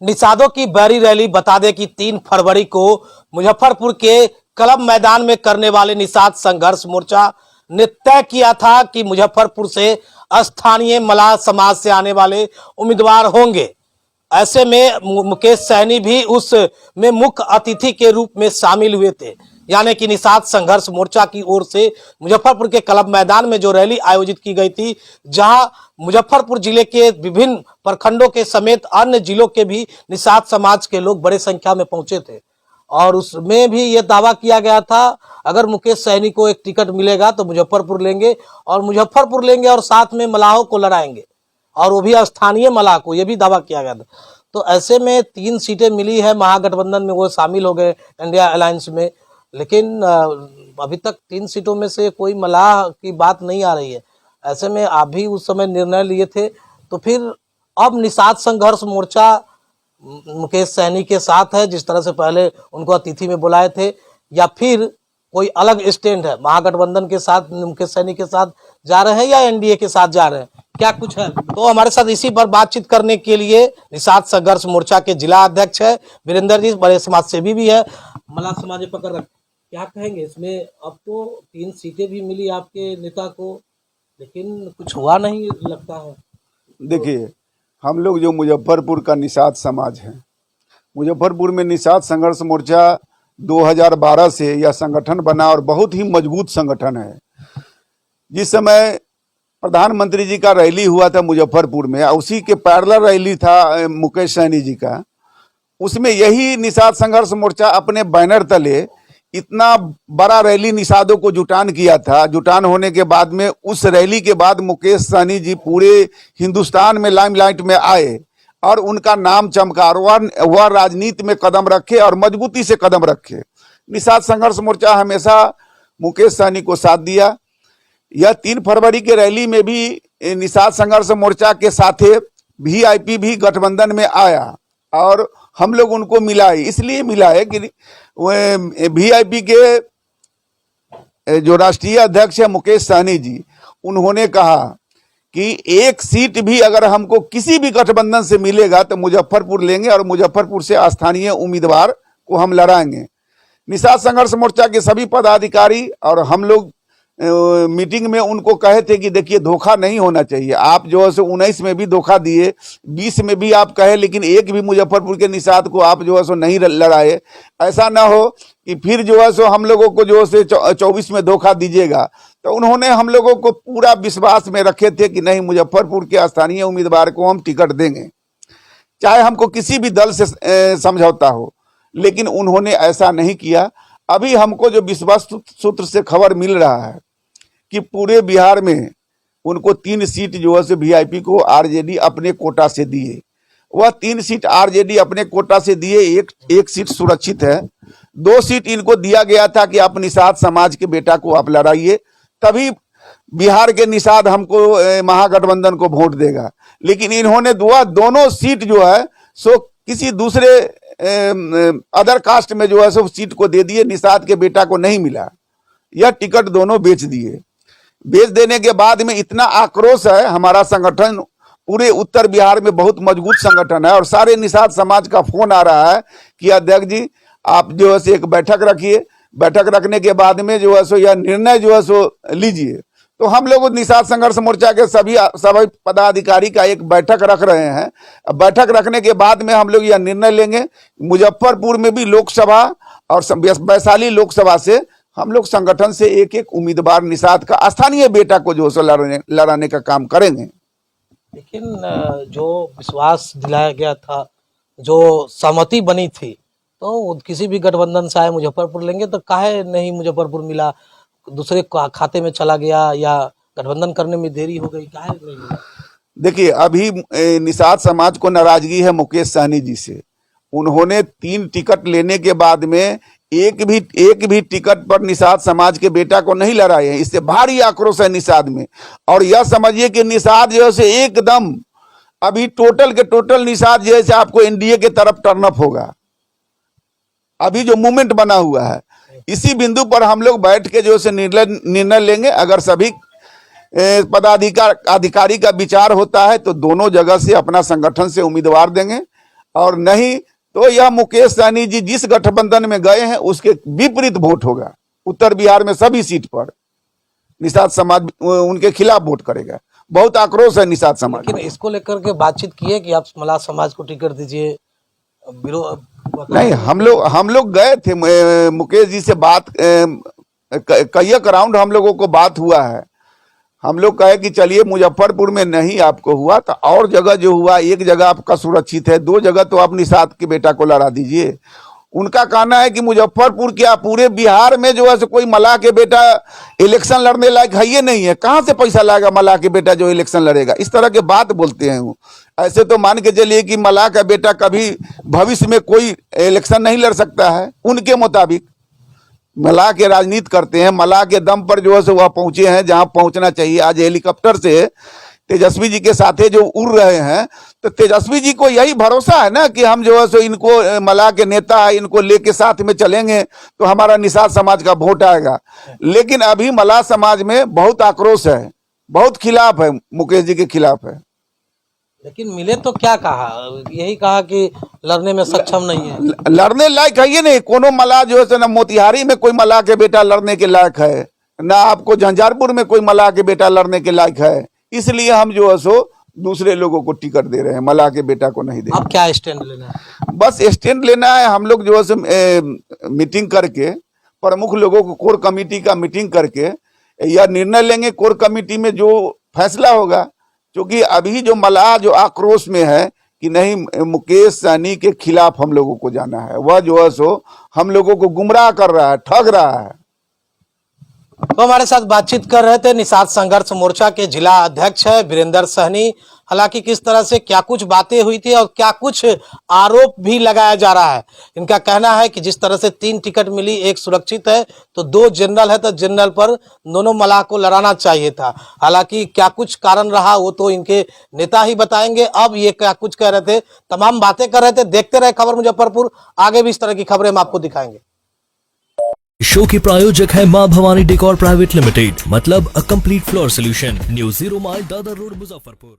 निषादों की बहरी रैली बता दें कि 3 फरवरी को मुजफ्फरपुर के क्लब मैदान में करने वाले निषाद संघर्ष मोर्चा ने तय किया था कि मुजफ्फरपुर से स्थानीय मलाह समाज से आने वाले उम्मीदवार होंगे। ऐसे में मुकेश सहनी भी उस में मुख्य अतिथि के रूप में शामिल हुए थे। यानी कि निषाद संघर्ष मोर्चा की ओर से मुजफ्फरपुर के क्लब मैदान में जो रैली आयोजित की गई थी, जहां मुजफ्फरपुर जिले के विभिन्न प्रखंडों के समेत अन्य जिलों के भी निषाद समाज के लोग बड़ी संख्या में पहुंचे थे। और उसमें भी ये दावा किया गया था, अगर मुकेश सहनी को एक टिकट मिलेगा तो मुजफ्फरपुर लेंगे और साथ में मलाहों को लड़ाएंगे, और वो भी स्थानीय मलाह को, ये भी दावा किया गया था। तो ऐसे में 3 सीटें मिली है महागठबंधन में, वो शामिल हो गए इंडिया अलायंस में। लेकिन अभी तक 3 सीटों में से कोई मलाह की बात नहीं आ रही है। ऐसे में आप भी उस समय निर्णय लिए थे, तो फिर अब निषाद संघर्ष मोर्चा मुकेश सहनी के साथ है, जिस तरह से पहले उनको अतिथि में बुलाए थे, या फिर कोई अलग स्टैंड है, महागठबंधन के साथ मुकेश सहनी के साथ जा रहे हैं या एनडीए के साथ जा रहे हैं, क्या कुछ है? तो हमारे साथ इसी पर बातचीत करने के लिए निषाद संघर्ष मोर्चा के जिला अध्यक्ष है वीरेंद्र जी, बड़े समाज सेवी भी है। मलाह समाज पकड़ रख, क्या कहेंगे इसमें? अब तो 3 सीटें भी मिली आपके नेता को, लेकिन कुछ हुआ नहीं लगता है। देखिए, हम लोग जो मुजफ्फरपुर का निषाद समाज है, मुजफ्फरपुर में निषाद संघर्ष मोर्चा 2012 से यह संगठन बना और बहुत ही मजबूत संगठन है। जिस समय प्रधानमंत्री जी का रैली हुआ था मुजफ्फरपुर में, उसी के पैरेलल रैली था मुकेश सहनी जी का, उसमें यही निषाद संघर्ष मोर्चा अपने बैनर तले इतना बड़ा रैली निषादों को जुटान किया था। जुटान होने के बाद में, उस रैली के बाद मुकेश सहनी जी पूरे हिंदुस्तान में लाइमलाइट में आए और उनका नाम चमका, और वह राजनीति में कदम रखे और मजबूती से कदम रखे। निषाद संघर्ष मोर्चा हमेशा मुकेश सहनी को साथ दिया। यह 3 फरवरी के रैली में भी निषाद संघर्ष मोर्चा के साथ वीआईपी भी गठबंधन में आया और हम लोग उनको मिलाए, इसलिए मिलाए कि वीआईपी के जो राष्ट्रीय अध्यक्ष है मुकेश सहनी जी, उन्होंने कहा कि एक सीट भी अगर हमको किसी भी गठबंधन से मिलेगा तो मुजफ्फरपुर लेंगे और मुजफ्फरपुर से स्थानीय उम्मीदवार को हम लड़ाएंगे। निषाद संघर्ष मोर्चा के सभी पदाधिकारी और हम लोग मीटिंग में उनको कहे थे कि देखिए, धोखा नहीं होना चाहिए। आप जो है सो 19 में भी धोखा दिए, 20 में भी आप कहे, लेकिन एक भी मुजफ्फरपुर के निषाद को आप जो है सो नहीं लड़ाए। ऐसा ना हो कि फिर जो है सो हम लोगों को जो है 24 में धोखा दीजिएगा। तो उन्होंने हम लोगों को पूरा विश्वास में रखे थे कि नहीं, मुजफ्फरपुर के स्थानीय उम्मीदवार को हम टिकट देंगे, चाहे हमको किसी भी दल से समझौता हो। लेकिन उन्होंने ऐसा नहीं किया। अभी हमको जो विश्वास सूत्र से खबर मिल रहा है कि पूरे बिहार में उनको 3 सीट जो है वीआईपी को आरजेडी अपने कोटा से दिए। वह 3 सीट आरजेडी अपने कोटा से दिए, एक सीट सुरक्षित है। 2 सीट इनको दिया गया था कि आप निषाद समाज के बेटा को आप लड़ाइए, तभी बिहार के निषाद हमको महागठबंधन को वोट देगा। लेकिन इन्होंने दोनों सीट जो है सो किसी दूसरे अदर कास्ट में जो है सो सीट को दे दिए, निषाद के बेटा को नहीं मिला। यह टिकट दोनों बेच दिए। बेच देने के बाद में इतना आक्रोश है, हमारा संगठन पूरे उत्तर बिहार में बहुत मजबूत संगठन है और सारे निषाद समाज का फोन आ रहा है कि अध्यक्ष जी, आप जो है एक बैठक रखिए, बैठक रखने के बाद में जो है सो यह निर्णय जो है सो लीजिए। तो हम लोग निषाद संघर्ष मोर्चा के सभी पदाधिकारी का एक बैठक रख रहे हैं। बैठक रखने के बाद में हम लोग यह निर्णय लेंगे। मुजफ्फरपुर में भी लोकसभा और वैशाली लोकसभा से हम लोग संगठन से एक उम्मीदवार निषाद का स्थानीय बेटा को जो है लड़ाने का काम करेंगे। लेकिन जो विश्वास दिलाया गया था, जो सहमति बनी थी, तो किसी भी गठबंधन से आए मुजफ्फरपुर लेंगे, तो काहे नहीं मुजफ्फरपुर मिला, दूसरे खाते में चला गया या गठबंधन करने में देरी हो गई, काहे नहीं मिला? देखिए, अभी निषाद समाज को नाराजगी है मुकेश सहनी जी से। उन्होंने 3 टिकट लेने के बाद में एक भी टिकट पर निषाद समाज के बेटा को नहीं लड़ाए हैं। इससे भारी आक्रोश है निषाद में। और यह समझिए कि निषाद जो है एकदम अभी टोटल के टोटल निषाद जैसे आपको एनडीए के तरफ टर्न अप होगा। अभी जो मूवमेंट बना हुआ है, इसी बिंदु पर हम लोग बैठ के जो है निर्णय लेंगे। अगर सभी पदाधिकारी का विचार होता है तो दोनों जगह से अपना संगठन से उम्मीदवार देंगे और नहीं तो यह मुकेश सहनी जी जिस गठबंधन में गए हैं उसके विपरीत वोट होगा। उत्तर बिहार में सभी सीट पर निषाद समाज उनके खिलाफ वोट करेगा। बहुत आक्रोश है निषाद समाज। लेकिन इसको लेकर के बातचीत की है कि आप मल्लाह समाज को टिकट दीजिए, विरोध नहीं, हम लोग गए थे मुकेश जी से बात, कई राउंड हम लोगों को बात हुआ है। हम लोग कहे कि चलिए मुजफ्फरपुर में नहीं आपको हुआ तो और जगह जो हुआ, एक जगह आपका सुरक्षित है, 2 जगह तो आप निषाद के बेटा को लड़ा दीजिए। उनका कहना है कि मुजफ्फरपुर क्या पूरे बिहार में जो है सो कोई मल्लाह के बेटा इलेक्शन लड़ने लायक है ये नहीं है, कहां से पैसा लाएगा मल्लाह के बेटा जो इलेक्शन लड़ेगा, इस तरह के बात बोलते हैं वो। ऐसे तो मान के चलिए कि मल्लाह का बेटा कभी भविष्य में कोई इलेक्शन नहीं लड़ सकता है। उनके मुताबिक मल्लाह के राजनीति करते हैं, मल्लाह के दम पर जो है सो वह पहुंचे हैं जहां पहुंचना चाहिए। आज हेलीकॉप्टर से तेजस्वी जी के साथे जो उड़ रहे हैं, तो तेजस्वी जी को यही भरोसा है ना कि हम जो है सो इनको मल्लाह के नेता है, इनको लेके साथ में चलेंगे तो हमारा निषाद समाज का वोट आएगा। लेकिन अभी मल्लाह समाज में बहुत आक्रोश है, बहुत खिलाफ है, मुकेश जी के खिलाफ है। लेकिन मिले तो क्या कहा, यही कहा कि लड़ने में सक्षम नहीं है। लड़ने लायक है ये नहीं, कोनो मल्लाह जो है सो ना मोतिहारी में कोई मल्लाह के बेटा लड़ने के लायक है, ना आपको झंझारपुर में कोई मल्लाह के बेटा लड़ने के लायक है। इसलिए हम जो है सो दूसरे लोगों को टिकट दे रहे हैं, मल्लाह के बेटा को नहीं दे। अब क्या स्टैंड लेना है? बस स्टैंड लेना है। हम लोग जो है सो मीटिंग करके प्रमुख लोगों को, कोर कमेटी का मीटिंग करके यह निर्णय लेंगे। कोर कमेटी में जो फैसला होगा, क्योंकि अभी जो मल्लाह जो आक्रोश में है कि नहीं मुकेश सहनी के खिलाफ हम लोगों को जाना है, वह जो है सो हम लोगों को गुमराह कर रहा है, ठग रहा है। तो हमारे साथ बातचीत कर रहे थे निषाद संघर्ष मोर्चा के जिला अध्यक्ष है वीरेंद्र सहनी। हालांकि किस तरह से क्या कुछ बातें हुई थी और क्या कुछ आरोप भी लगाया जा रहा है। इनका कहना है कि जिस तरह से 3 टिकट मिली, एक सुरक्षित है तो 2 जनरल है, तो जनरल पर दोनों मल्लाह को लड़ाना चाहिए था। हालांकि क्या कुछ कारण रहा वो तो इनके नेता ही बताएंगे। अब ये क्या कुछ कह रहे थे, तमाम बातें कर रहे थे। देखते रहे खबर मुजफ्फरपुर, आगे भी इस तरह की खबरें हम आपको दिखाएंगे। शो के प्रायोजक है मां भवानी डेकोर प्राइवेट लिमिटेड, मतलब a complete floor solution, new 0 mile Dadar road, Muzaffarpur.